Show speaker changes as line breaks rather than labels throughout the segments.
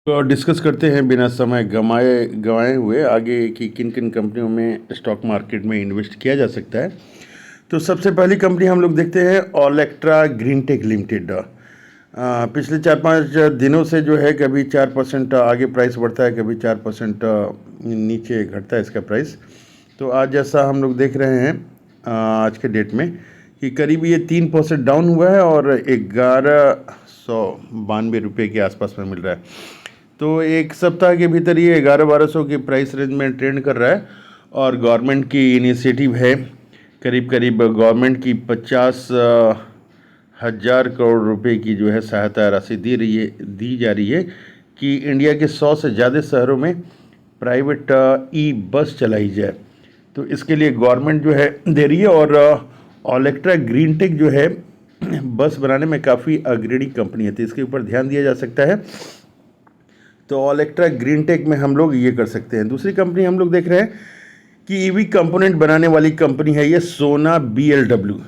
तो डिस्कस करते हैं बिना समय गंवाए गंवाए हुए आगे कि किन किन कंपनियों में स्टॉक मार्केट में इन्वेस्ट किया जा सकता है। तो सबसे पहली कंपनी हम लोग देखते हैं ओलेक्ट्रा ग्रीनटेक लिमिटेड। पिछले 4-5 दिनों से जो है कभी 4% आगे प्राइस बढ़ता है, कभी 4% नीचे घटता है इसका प्राइस। तो आज जैसा हम लोग देख रहे हैं आज के डेट में कि करीब ये 3% डाउन हुआ है और 1192 के आसपास में मिल रहा है। तो एक सप्ताह के भीतर ये 1100-1200 की प्राइस रेंज में ट्रेंड कर रहा है और गवर्नमेंट की इनिशिएटिव है। करीब करीब गवर्नमेंट की 50,000 करोड़ रुपए की जो है सहायता राशि दी जा रही है कि इंडिया के 100 से ज़्यादा शहरों में प्राइवेट ई बस चलाई जाए। तो इसके लिए गवर्नमेंट जो है दे रही है और ओलेक्ट्रा ग्रीनटेक जो है बस बनाने में काफ़ी अग्रणी कंपनी है, तो इसके ऊपर ध्यान दिया जा सकता है। तो ओलेक्ट्रा ग्रीनटेक में हम लोग ये कर सकते हैं। दूसरी कंपनी हम लोग देख रहे हैं कि ईवी कंपोनेंट बनाने वाली कंपनी है ये सोना BLW।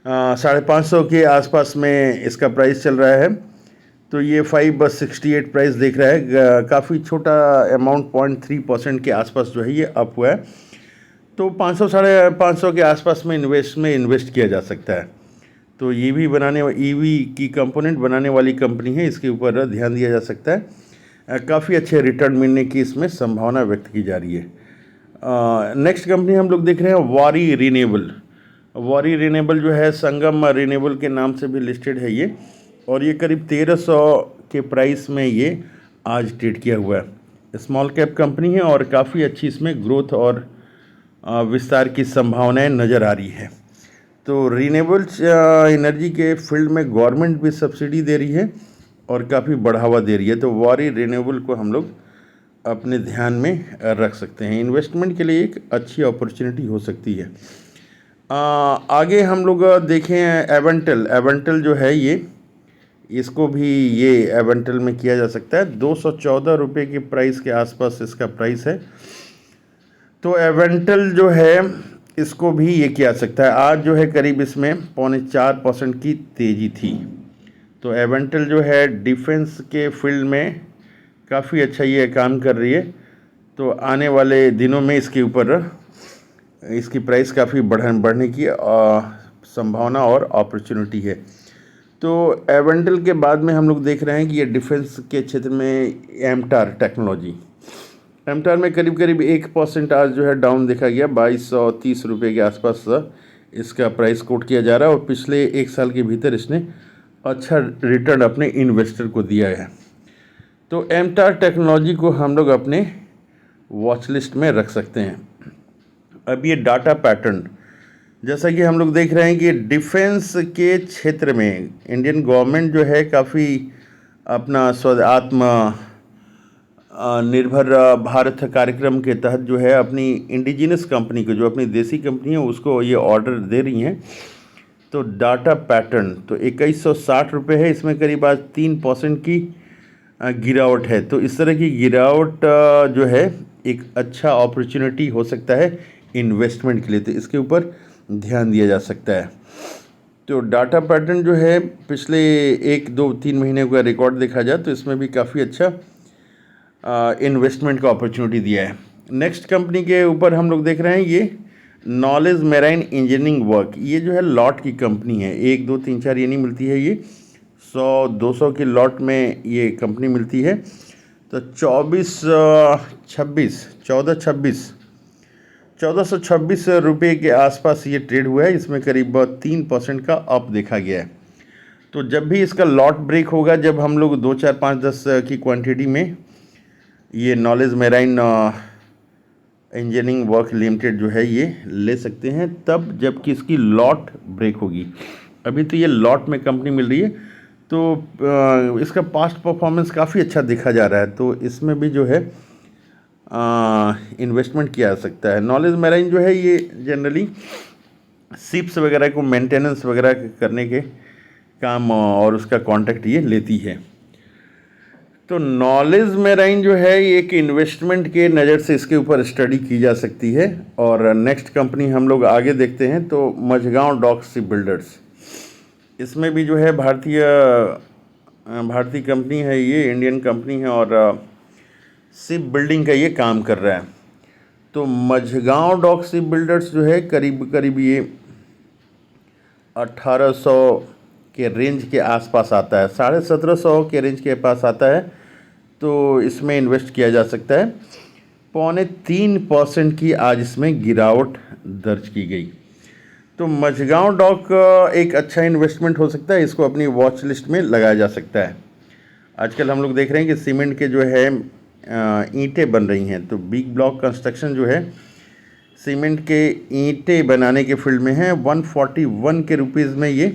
550 के आसपास में इसका प्राइस चल रहा है। तो ये 568 प्राइस देख रहा है, काफ़ी छोटा अमाउंट 0.3% के आसपास जो है ये अप हुआ है। तो 500-550 के आसपास में इन्वेस्ट किया जा सकता है। तो ईवी की कंपोनेंट बनाने वाली कंपनी है, इसके ऊपर ध्यान दिया जा सकता है। काफ़ी अच्छे रिटर्न मिलने की इसमें संभावना व्यक्त की जा रही है। नेक्स्ट कंपनी हम लोग देख रहे हैं वारी रिन्यूएबल। वारी रिन्यूएबल जो है संगम रिन्यूएबल के नाम से भी लिस्टेड है ये, और ये करीब 1300 के प्राइस में ये आज ट्रेड किया हुआ है। स्मॉल कैप कंपनी है और काफ़ी अच्छी इसमें ग्रोथ और विस्तार की संभावनाएं नज़र आ रही है। तो रिन्यूएबल एनर्जी के फील्ड में गवर्नमेंट भी सब्सिडी दे रही है और काफ़ी बढ़ावा दे रही है। तो वारी रिन्यूएबल को हम लोग अपने ध्यान में रख सकते हैं, इन्वेस्टमेंट के लिए एक अच्छी अपॉर्चुनिटी हो सकती है। आगे हम लोग देखें एवेंटल जो है इसको भी ये एवेंटल में किया जा सकता है। 214 रुपये की प्राइस के आसपास इसका प्राइस है। तो एवेंटल जो है इसको भी ये किया जा सकता है। आज जो है करीब इसमें 4.25% की तेज़ी थी। तो एवेंटल जो है डिफेंस के फील्ड में काफ़ी अच्छा ये काम कर रही है। तो आने वाले दिनों में इसके ऊपर इसकी प्राइस काफ़ी बढ़ने की संभावना और अपॉर्चुनिटी है। तो एवेंटल के बाद में हम लोग देख रहे हैं कि ये डिफेंस के क्षेत्र में एमटार में करीब करीब 1% आज जो है डाउन देखा गया। 2230 रुपये के आसपास इसका प्राइस कोट किया जा रहा है और पिछले एक साल के भीतर इसने अच्छा रिटर्न अपने इन्वेस्टर को दिया है। तो एमटार टेक्नोलॉजी को हम लोग अपने वॉच लिस्ट में रख सकते हैं। अब ये डाटा पैटर्न, जैसा कि हम लोग देख रहे हैं कि डिफेंस के क्षेत्र में इंडियन गवर्नमेंट जो है काफ़ी अपना निर्भर भारत कार्यक्रम के तहत जो है अपनी इंडिजिनस कंपनी को, जो अपनी देसी कंपनी है, उसको ये ऑर्डर दे रही हैं। तो डाटा पैटर्न तो 2160 रुपये है, इसमें करीब आज 3% की गिरावट है। तो इस तरह की गिरावट जो है एक अच्छा अपॉर्चुनिटी हो सकता है इन्वेस्टमेंट के लिए, तो इसके ऊपर ध्यान दिया जा सकता है। तो डाटा पैटर्न जो है पिछले 1-2-3 महीने का रिकॉर्ड देखा जाए तो इसमें भी काफ़ी अच्छा इन्वेस्टमेंट का अपॉर्चुनिटी दिया है। नेक्स्ट कंपनी के ऊपर हम लोग देख रहे हैं ये नॉलेज मेराइन इंजीनियरिंग वर्क। ये जो है लॉट की कंपनी है, 1 2 3 4 ये नहीं मिलती है, ये 100-200 के लॉट में ये कंपनी मिलती है। तो 1426 रुपये के आसपास ये ट्रेड हुआ है। इसमें करीब 3% का अप देखा गया है। तो जब भी इसका लॉट ब्रेक होगा, जब हम लोग 2 4 5 10 की क्वांटिटी में ये knowledge marine engineering work limited जो है ये ले सकते हैं, तब जबकि इसकी लॉट ब्रेक होगी। अभी तो ये लॉट में कंपनी मिल रही है, तो इसका पास्ट परफॉर्मेंस काफ़ी अच्छा देखा जा रहा है। तो इसमें भी जो है इन्वेस्टमेंट किया जा सकता है। नॉलेज मेराइन जो है ये जनरली शिप्स वगैरह को मेंटेनेंस वगैरह करने के काम और उसका कॉन्ट्रैक्ट ये लेती है। तो नॉलेज मेराइन जो है ये एक इन्वेस्टमेंट के नज़र से इसके ऊपर स्टडी की जा सकती है। और नेक्स्ट कंपनी हम लोग आगे देखते हैं तो मझगांव डॉक शिप बिल्डर्स। इसमें भी जो है भारतीय भारतीय कंपनी है, ये इंडियन कंपनी है और शिप बिल्डिंग का ये काम कर रहा है। तो मझगांव डॉक शिप बिल्डर्स जो है करीब करीब ये 1800 के रेंज के आसपास आता है, 1750 के रेंज के पास आता है। तो इसमें इन्वेस्ट किया जा सकता है। 3.25% की आज इसमें गिरावट दर्ज की गई। तो मझगांव डॉक एक अच्छा इन्वेस्टमेंट हो सकता है, इसको अपनी वॉच लिस्ट में लगाया जा सकता है। आजकल हम लोग देख रहे हैं कि सीमेंट के जो है ईंटें बन रही हैं। तो बिग ब्लॉक कंस्ट्रक्शन जो है सीमेंट के ईंटें बनाने के फील्ड में है, 141 के रुपीज़ में ये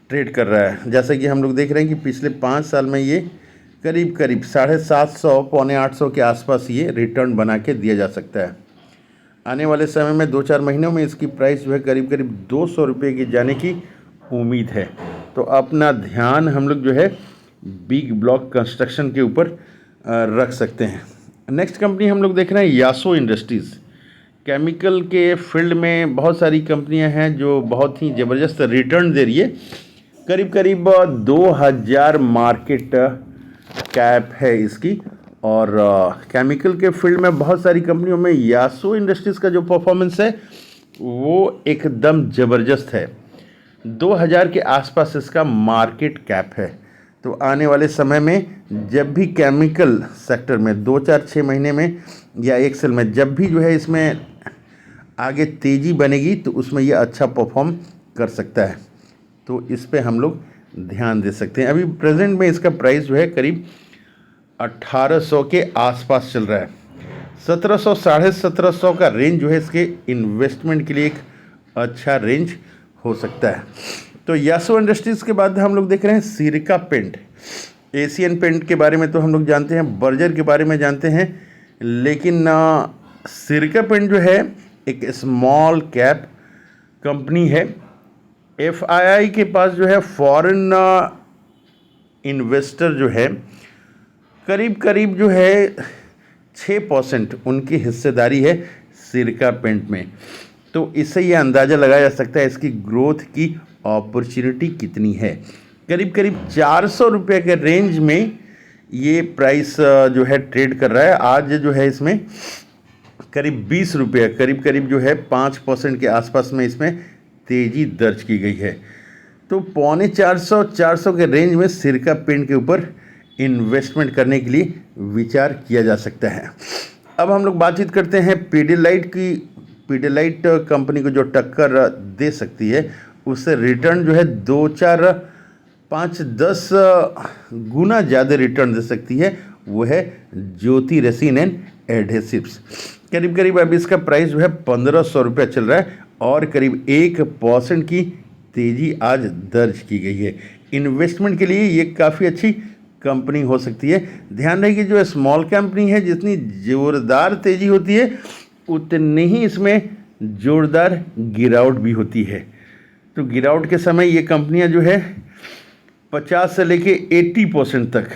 ट्रेड कर रहा है। जैसा कि हम लोग देख रहे हैं कि पिछले 5 साल में ये करीब करीब 750 पौने 800 के आसपास ये रिटर्न बना के दिया जा सकता है। आने वाले समय में 2-4 महीनों में इसकी प्राइस जो है करीब करीब 200 रुपये की जाने की उम्मीद है। तो अपना ध्यान हम लोग जो है बिग ब्लॉक कंस्ट्रक्शन के ऊपर रख सकते हैं। नेक्स्ट कंपनी हम लोग देख रहे हैं यासो इंडस्ट्रीज़। केमिकल के फील्ड में बहुत सारी कंपनियां हैं जो बहुत ही ज़बरदस्त रिटर्न दे रही है। करीब करीब 2000 मार्केट कैप है इसकी और केमिकल के फील्ड में बहुत सारी कंपनियों में यासो इंडस्ट्रीज़ का जो परफॉर्मेंस है वो एकदम ज़बरदस्त है। 2000 के आसपास इसका मार्केट कैप है। तो आने वाले समय में जब भी केमिकल सेक्टर में 2-4-6 महीने में या 1 साल में जब भी जो है इसमें आगे तेज़ी बनेगी तो उसमें ये अच्छा परफॉर्म कर सकता है। तो इस पे हम लोग ध्यान दे सकते हैं। अभी प्रेजेंट में इसका प्राइस जो है करीब 1800 के आसपास चल रहा है। 1700 1750 का रेंज जो है इसके इन्वेस्टमेंट के लिए एक अच्छा रेंज हो सकता है। तो यासो इंडस्ट्रीज़ के बाद हम लोग देख रहे हैं सिरका पेंट। एशियन पेंट के बारे में तो हम लोग जानते हैं, बर्जर के बारे में जानते हैं, लेकिन सिरका पेंट जो है एक स्मॉल कैप कंपनी है। FII के पास जो है फॉरेन इन्वेस्टर जो है करीब करीब जो है 6% उनकी हिस्सेदारी है सिरका पेंट में। तो इससे ये अंदाज़ा लगाया जा सकता है इसकी ग्रोथ की अपॉर्चुनिटी कितनी है। करीब करीब 400 रुपये के रेंज में ये प्राइस जो है ट्रेड कर रहा है। आज जो है इसमें करीब 20 रुपये, करीब करीब जो है 5% के आसपास में इसमें तेज़ी दर्ज की गई है। तो 350-400 के रेंज में सिरका पेंट के ऊपर इन्वेस्टमेंट करने के लिए विचार किया जा सकता है। अब हम लोग बातचीत करते हैं पीडिलाइट की। पीडिलाइट कंपनी को जो टक्कर दे सकती है उससे रिटर्न जो है 2-4-5-10 गुना ज़्यादा रिटर्न दे सकती है। वो है ज्योति रेसिन एंड एडहेसिव्स। करीब करीब अब इसका प्राइस जो है 1500 रुपये चल रहा है और करीब 1% की तेज़ी आज दर्ज की गई है। इन्वेस्टमेंट के लिए ये काफ़ी अच्छी कंपनी हो सकती है। ध्यान रहे कि जो स्मॉल कंपनी है जितनी ज़ोरदार तेज़ी होती है उतनी ही इसमें ज़ोरदार गिरावट भी होती है। तो गिरावट के समय ये कंपनियां जो है 50 से लेके 80% तक,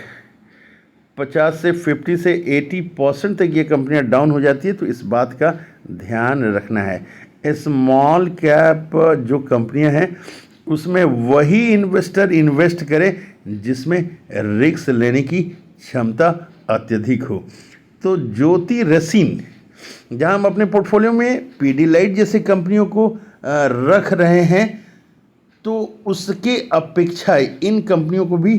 50 से 50 से 80% तक ये कंपनियां डाउन हो जाती है। तो इस बात का ध्यान रखना है। स्मॉल कैप जो कंपनियां हैं उसमें वही इन्वेस्टर इन्वेस्ट करे जिसमें रिस्क लेने की क्षमता अत्यधिक हो। तो ज्योति रेसिन, जहां हम अपने पोर्टफोलियो में पीडिलाइट जैसी कंपनियों को रख रहे हैं, तो उसके अपेक्षा इन कंपनियों को भी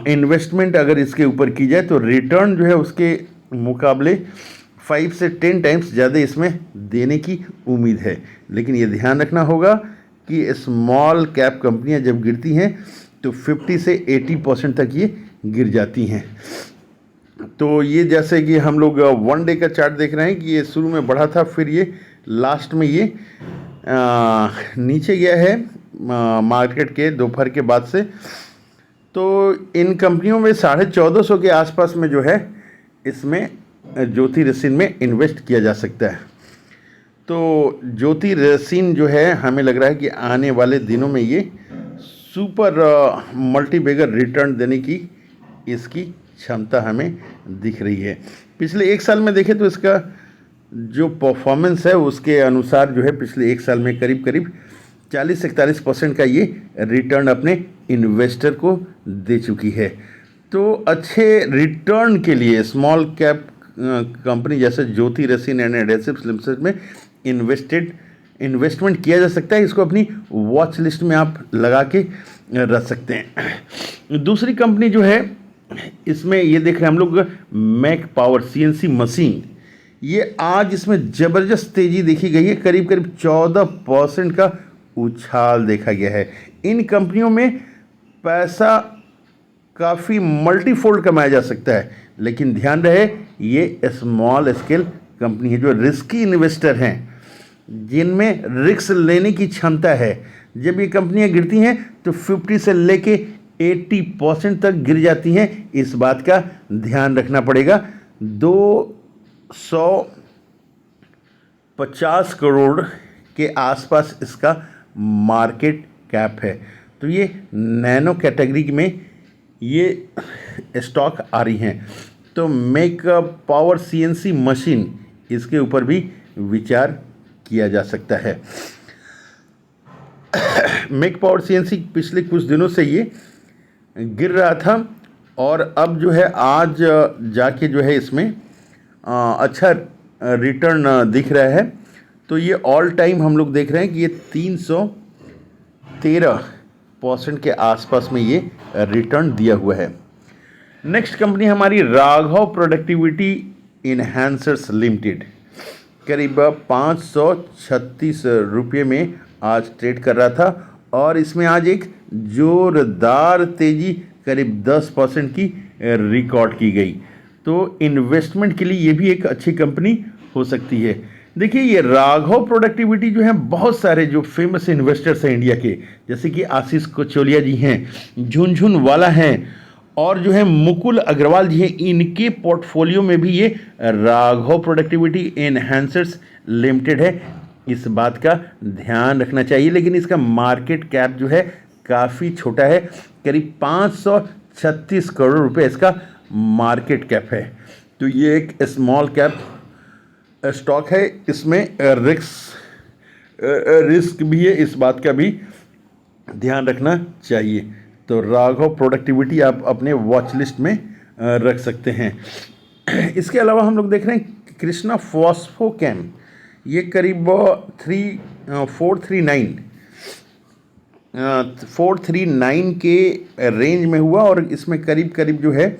इन्वेस्टमेंट अगर इसके ऊपर की जाए तो रिटर्न जो है उसके मुकाबले 5 से 10 टाइम्स ज़्यादा इसमें देने की उम्मीद है। लेकिन ये ध्यान रखना होगा कि स्मॉल कैप कंपनियां जब गिरती हैं तो 50 से 80% तक ये गिर जाती हैं। तो ये जैसे कि हम लोग 1 डे का चार्ट देख रहे हैं कि ये शुरू में बढ़ा था, फिर ये लास्ट में ये नीचे गया है मार्केट के दोपहर के बाद से। तो इन कंपनियों में 1450 के आसपास में जो है इसमें ज्योति रेसिन में इन्वेस्ट किया जा सकता है। तो ज्योति रेसिन जो है हमें लग रहा है कि आने वाले दिनों में ये सुपर मल्टीबैगर रिटर्न देने की इसकी क्षमता हमें दिख रही है। पिछले 1 साल में देखें तो इसका जो परफॉर्मेंस है उसके अनुसार जो है पिछले 1 साल में करीब करीब 40 से 41% का ये रिटर्न अपने इन्वेस्टर को दे चुकी है। तो अच्छे रिटर्न के लिए स्मॉल कैप कंपनी जैसे ज्योति रेसिन एंड एडेसिव्स लिमिटेड में इन्वेस्टमेंट किया जा सकता है। इसको अपनी वॉच लिस्ट में आप लगा के रख सकते हैं। दूसरी कंपनी जो है इसमें ये देख रहे हैं हम लोग, मैक पावर सीएनसी मशीन। ये आज इसमें ज़बरदस्त तेज़ी देखी गई है, करीब करीब 14% का उछाल देखा गया है। इन कंपनियों में पैसा काफ़ी मल्टीफोल्ड कमाया जा सकता है, लेकिन ध्यान रहे ये स्मॉल स्केल कंपनी है। जो रिस्की इन्वेस्टर हैं, जिनमें रिस्क लेने की क्षमता है, जब ये कंपनियां गिरती हैं तो 50 से लेके 80% तक गिर जाती हैं। इस बात का ध्यान रखना पड़ेगा। 250 करोड़ के आसपास इसका मार्केट कैप है। तो ये नैनो कैटेगरी में ये स्टॉक आ रही हैं। तो मेक पावर सीएनसी मशीन, इसके ऊपर भी विचार किया जा सकता है। मेक पावर सीएनसी पिछले कुछ दिनों से ये गिर रहा था और अब जो है आज जाके जो है इसमें अच्छा रिटर्न दिख रहा है। तो ये ऑल टाइम हम लोग देख रहे हैं कि ये 313% के आसपास में ये रिटर्न दिया हुआ है। नेक्स्ट कंपनी हमारी राघव प्रोडक्टिविटी इन्हांसर्स लिमिटेड, करीब 536 रुपये में आज ट्रेड कर रहा था और इसमें आज एक जोरदार तेज़ी करीब 10% की रिकॉर्ड की गई। तो इन्वेस्टमेंट के लिए ये भी एक अच्छी कंपनी हो सकती है। देखिए ये राघव प्रोडक्टिविटी जो है, बहुत सारे जो फेमस इन्वेस्टर्स हैं इंडिया के, जैसे कि आशीष कोचोलिया जी हैं, झुनझुनवाला हैं और जो है मुकुल अग्रवाल जी हैं, इनके पोर्टफोलियो में भी ये राघव प्रोडक्टिविटी इन्हांसर्स लिमिटेड है। इस बात का ध्यान रखना चाहिए। लेकिन इसका मार्केट कैप जो है काफ़ी छोटा है, करीब 536 करोड़ रुपए इसका मार्केट कैप है। तो ये एक स्मॉल कैप स्टॉक है, इसमें रिस्क भी है, इस बात का भी ध्यान रखना चाहिए। तो राघव प्रोडक्टिविटी आप अपने वॉच लिस्ट में रख सकते हैं। इसके अलावा हम लोग देख रहे हैं कृष्णा फॉस्फोकेम, ये करीब 439 के रेंज में हुआ और इसमें करीब करीब जो है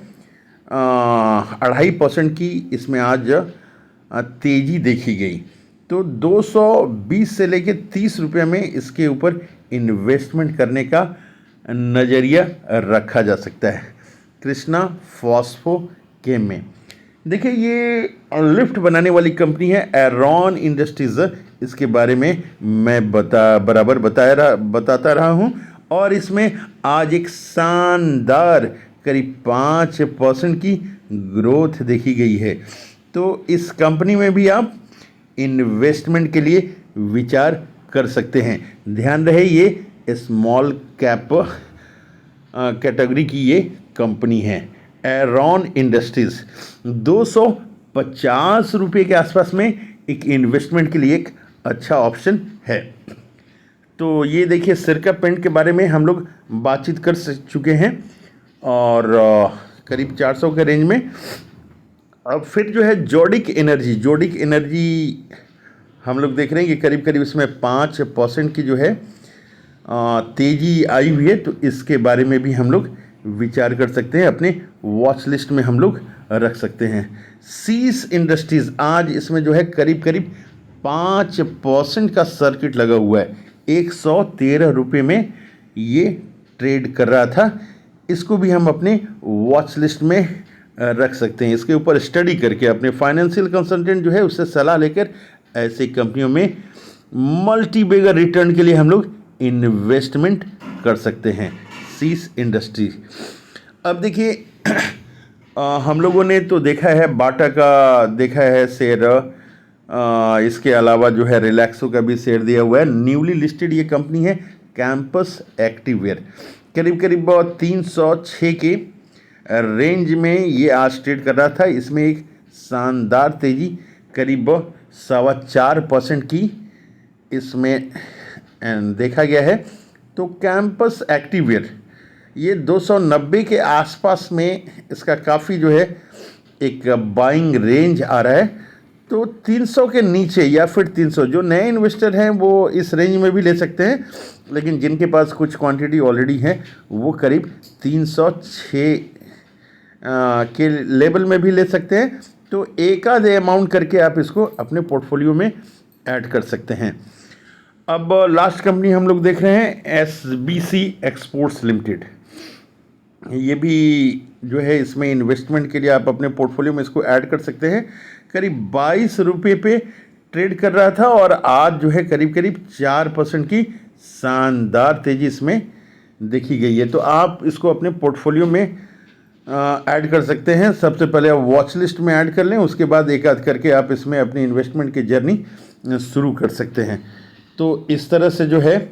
2.5% की इसमें आज तेज़ी देखी गई। तो 220 से लेके 30 रुपये में इसके ऊपर इन्वेस्टमेंट करने का नज़रिया रखा जा सकता है कृष्णा फॉस्फोकेम में। देखिए ये लिफ्ट बनाने वाली कंपनी है एरॉन इंडस्ट्रीज, इसके बारे में मैं बताता रहा हूँ और इसमें आज एक शानदार करीब 5% की ग्रोथ देखी गई है। तो इस कंपनी में भी आप इन्वेस्टमेंट के लिए विचार कर सकते हैं। ध्यान रहे ये स्मॉल कैप कैटेगरी की ये कंपनी है एरॉन इंडस्ट्रीज। 250 रुपये के आसपास में एक इन्वेस्टमेंट के लिए एक अच्छा ऑप्शन है। तो ये देखिए सिरका पेंट के बारे में हम लोग बातचीत कर चुके हैं और करीब 400 के रेंज में। अब फिर जो है जोडिक एनर्जी हम लोग देख रहे हैं कि करीब करीब इसमें 5% की जो है तेज़ी आई हुई है। तो इसके बारे में भी हम लोग विचार कर सकते हैं, अपने वॉच लिस्ट में हम लोग रख सकते हैं। सीस इंडस्ट्रीज़ आज इसमें जो है करीब करीब 5% का सर्किट लगा हुआ है, 113 रुपये में ये ट्रेड कर रहा था। इसको भी हम अपने वॉच लिस्ट में रख सकते हैं। इसके ऊपर स्टडी करके अपने फाइनेंशियल कंसल्टेंट जो है उससे सलाह लेकर ऐसी कंपनियों में मल्टी बेगर रिटर्न के लिए हम लोग इन्वेस्टमेंट कर सकते हैं। सीस इंडस्ट्री। अब देखिए हम लोगों ने तो देखा है बाटा का देखा है शेयर, इसके अलावा जो है रिलैक्सो का भी शेयर दिया हुआ है। न्यूली लिस्टेड ये कंपनी है कैंपस एक्टिववेयर, करीब करीब 306 के रेंज में ये आज ट्रेड कर रहा था। इसमें एक शानदार तेज़ी करीब 4.25% की इसमें देखा गया है। तो कैंपस एक्टिववेयर ये 290 के आसपास में इसका काफ़ी जो है एक बाइंग रेंज आ रहा है। तो 300 के नीचे या फिर 300, जो नए इन्वेस्टर हैं वो इस रेंज में भी ले सकते हैं, लेकिन जिनके पास कुछ क्वांटिटी ऑलरेडी है वो करीब 306 के लेवल में भी ले सकते हैं। तो एक आधे अमाउंट करके आप इसको अपने पोर्टफोलियो में ऐड कर सकते हैं। अब लास्ट कंपनी हम लोग देख रहे हैं SBC एक्सपोर्ट्स लिमिटेड। ये भी जो है इसमें इन्वेस्टमेंट के लिए आप अपने पोर्टफोलियो में इसको ऐड कर सकते हैं। करीब 22 रुपये पे ट्रेड कर रहा था और आज जो है करीब करीब 4% की शानदार तेज़ी इसमें देखी गई है। तो आप इसको अपने पोर्टफोलियो में ऐड कर सकते हैं। सबसे पहले आप वॉच लिस्ट में ऐड कर लें, उसके बाद एक आध करके आप इसमें अपनी इन्वेस्टमेंट की जर्नी शुरू कर सकते हैं। तो इस तरह से जो है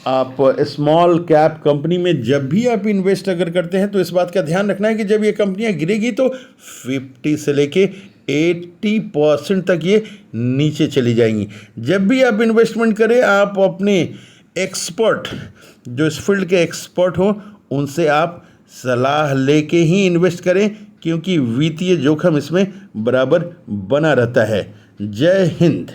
आप स्मॉल कैप कंपनी में जब भी आप इन्वेस्ट अगर करते हैं तो इस बात का ध्यान रखना है कि जब ये कंपनियां गिरेगी तो 50 से लेके 80% तक ये नीचे चली जाएंगी। जब भी आप इन्वेस्टमेंट करें आप अपने एक्सपर्ट, जो इस फील्ड के एक्सपर्ट हो, उनसे आप सलाह लेके ही इन्वेस्ट करें, क्योंकि वित्तीय जोखिम इसमें बराबर बना रहता है। जय हिंद।